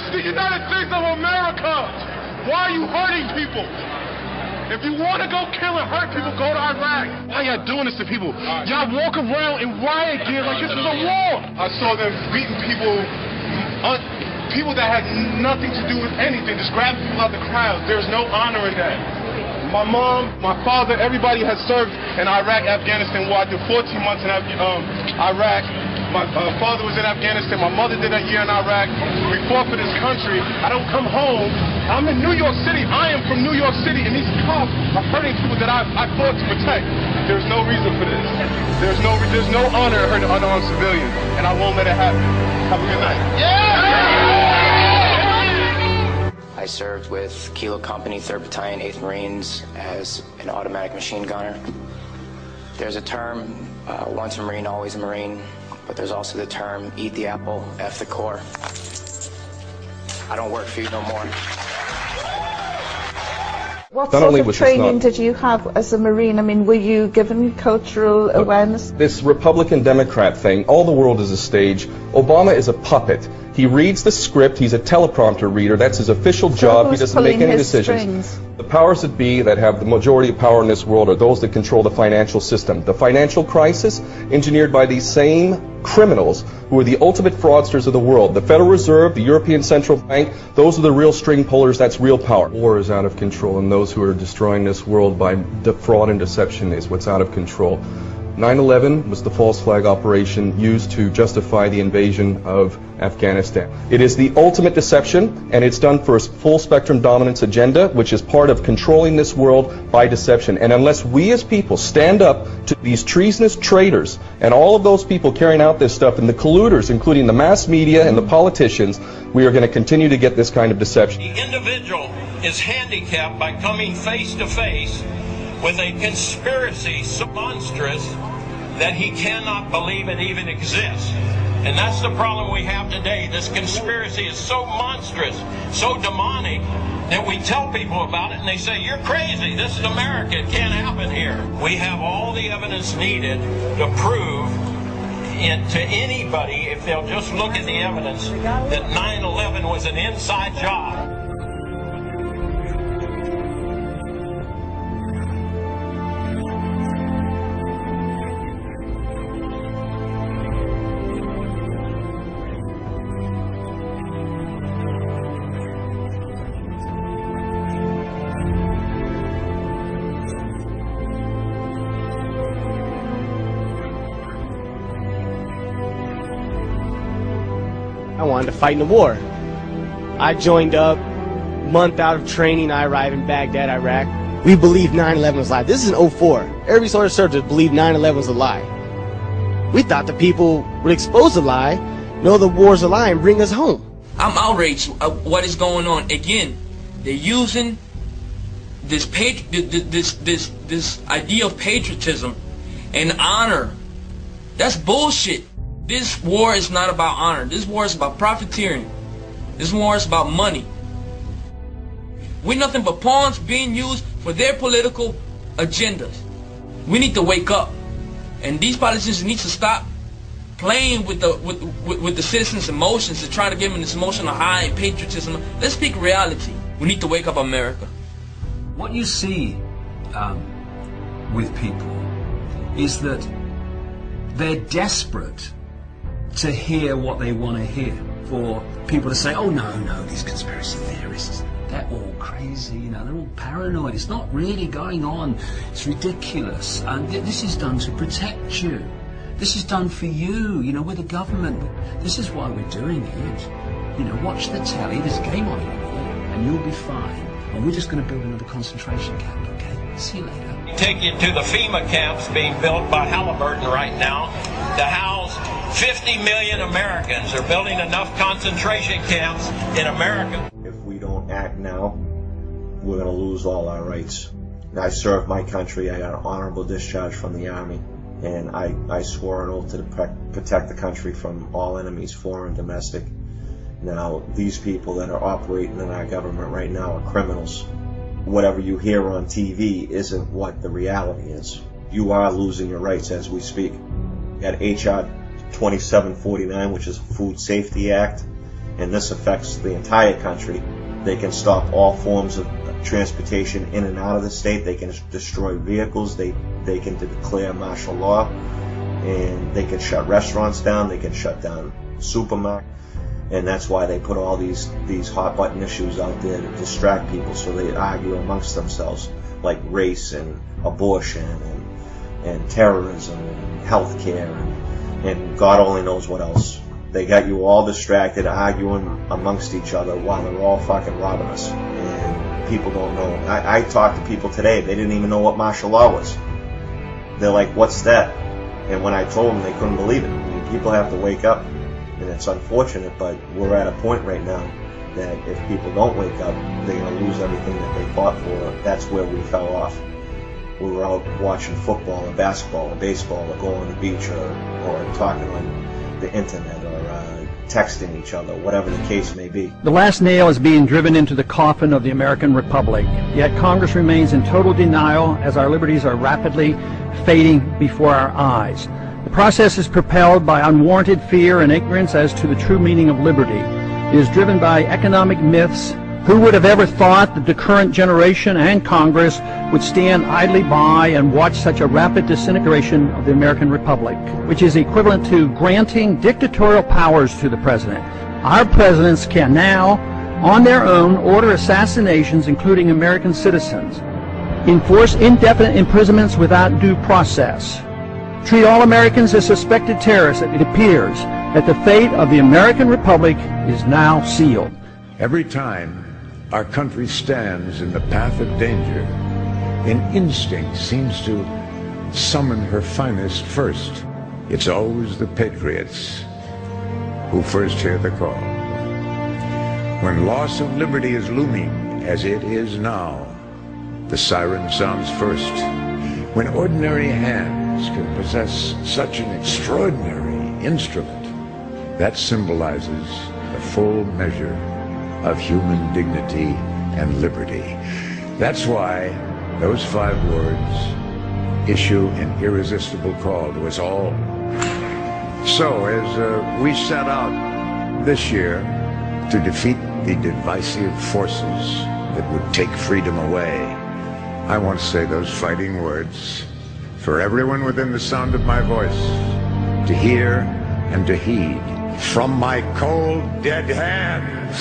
It's the United States of America. Why are you hurting people? If you want to go kill and hurt people, go to Iraq. Why y'all doing this to people? Y'all walk around in riot gear like this is a war. I saw them beating people, people that had nothing to do with anything, just grabbing people out the crowd. There's no honor in that. My mom, my father, everybody has served in Iraq, Afghanistan. Well, I did 14 months in Iraq. My father was in Afghanistan. My mother did a year in Iraq. We fought for this country. I don't come home. I'm in New York City. I am from New York City, and these cops are hurting people that I fought to protect. There's no reason for this. There's no honor in hurting unarmed civilians, and I won't let it happen. Have a good night. Yeah! I served with Kilo Company, 3rd Battalion, 8th Marines as an automatic machine gunner. There's a term, once a Marine, always a Marine. But there's also the term, eat the apple, F the core. I don't work for you no more. What sort of training did you have as a Marine? I mean, were you given cultural awareness? This Republican-Democrat thing, all the world is a stage. Obama is a puppet. He reads the script, he's a teleprompter reader, that's his official job, he doesn't make any decisions. Strings? The powers that be that have the majority of power in this world are those that control the financial system. The financial crisis engineered by these same criminals who are the ultimate fraudsters of the world. The Federal Reserve, the European Central Bank, those are the real string pullers, that's real power. War is out of control, and those who are destroying this world by fraud and deception is what's out of control. 9/11 was the false flag operation used to justify the invasion of Afghanistan. It is the ultimate deception, and it's done for a full spectrum dominance agenda, which is part of controlling this world by deception. And unless we as people stand up to these treasonous traitors and all of those people carrying out this stuff and the colluders, including the mass media and the politicians, we are going to continue to get this kind of deception. The individual is handicapped by coming face to face with a conspiracy so monstrous that he cannot believe it even exists. And that's the problem we have today. This conspiracy is so monstrous, so demonic, that we tell people about it and they say, you're crazy, this is America, it can't happen here. We have all the evidence needed to prove to anybody, if they'll just look at the evidence, that 9/11 was an inside job. I wanted to fight in the war. I joined up, month out of training, I arrived in Baghdad, Iraq. We believed 9/11 was a lie. This is in 04. Every sort of searcher believed 9/11 was a lie. We thought the people would expose the lie, know the war's a lie, and bring us home. I'm outraged at what is going on. Again, they're using this idea of patriotism and honor. That's bullshit. This war is not about honor. This war is about profiteering. This war is about money. We're nothing but pawns being used for their political agendas. We need to wake up, and these politicians need to stop playing with the citizens' emotions and trying to give them this emotional high and patriotism. Let's speak reality. We need to wake up America. What you see with people is that they're desperate to hear what they want to hear. For people to say, oh no, these conspiracy theorists, they're all crazy, they're all paranoid, it's not really going on, it's ridiculous, and this is done to protect you, this is done for you, we're the government, this is why we're doing it, watch the telly, there's a game on it, and you'll be fine, and we're just going to build another concentration camp, okay? See you later. Take you to the FEMA camps being built by Halliburton right now to house 50 million Americans. They're building enough concentration camps in America. If we don't act now, we're going to lose all our rights. I served my country. I got an honorable discharge from the Army, and I swore an oath to protect the country from all enemies, foreign, domestic. Now, these people that are operating in our government right now are criminals. Whatever you hear on TV isn't what the reality is. You are losing your rights as we speak. You got H.R. 2749, which is a Food Safety Act. and this affects the entire country. They can stop all forms of transportation in and out of the state. They can destroy vehicles. They can declare martial law, and they can shut restaurants down. They can shut down supermarkets. And that's why they put all these hot button issues out there to distract people, so they argue amongst themselves, like race and abortion and terrorism and healthcare and God only knows what else. They got you all distracted, arguing amongst each other while they're all fucking robbing us. And people don't know. I talked to people today, they didn't even know what martial law was. They're like, what's that? And when I told them, they couldn't believe it. I mean, people have to wake up. And it's unfortunate, but we're at a point right now that if people don't wake up, they're going to lose everything that they fought for. That's where we fell off. We were out watching football or basketball or baseball or going on the beach or talking on the internet or texting each other, whatever the case may be. The last nail is being driven into the coffin of the American Republic, yet Congress remains in total denial as our liberties are rapidly fading before our eyes. The process is propelled by unwarranted fear and ignorance as to the true meaning of liberty. It is driven by economic myths. Who would have ever thought that the current generation and Congress would stand idly by and watch such a rapid disintegration of the American Republic, which is equivalent to granting dictatorial powers to the president. Our presidents can now, on their own, order assassinations, including American citizens, enforce indefinite imprisonments without due process, treat all Americans as suspected terrorists. It appears that the fate of the American Republic is now sealed. Every time our country stands in the path of danger, an instinct seems to summon her finest first. It's always the patriots who first hear the call. When loss of liberty is looming, as it is now, the siren sounds first. When ordinary hands can possess such an extraordinary instrument, that symbolizes the full measure of human dignity and liberty. That's why those 5 words issue an irresistible call to us all. So as we set out this year to defeat the divisive forces that would take freedom away, I want to say those fighting words for everyone within the sound of my voice to hear and to heed. From my cold, dead hands,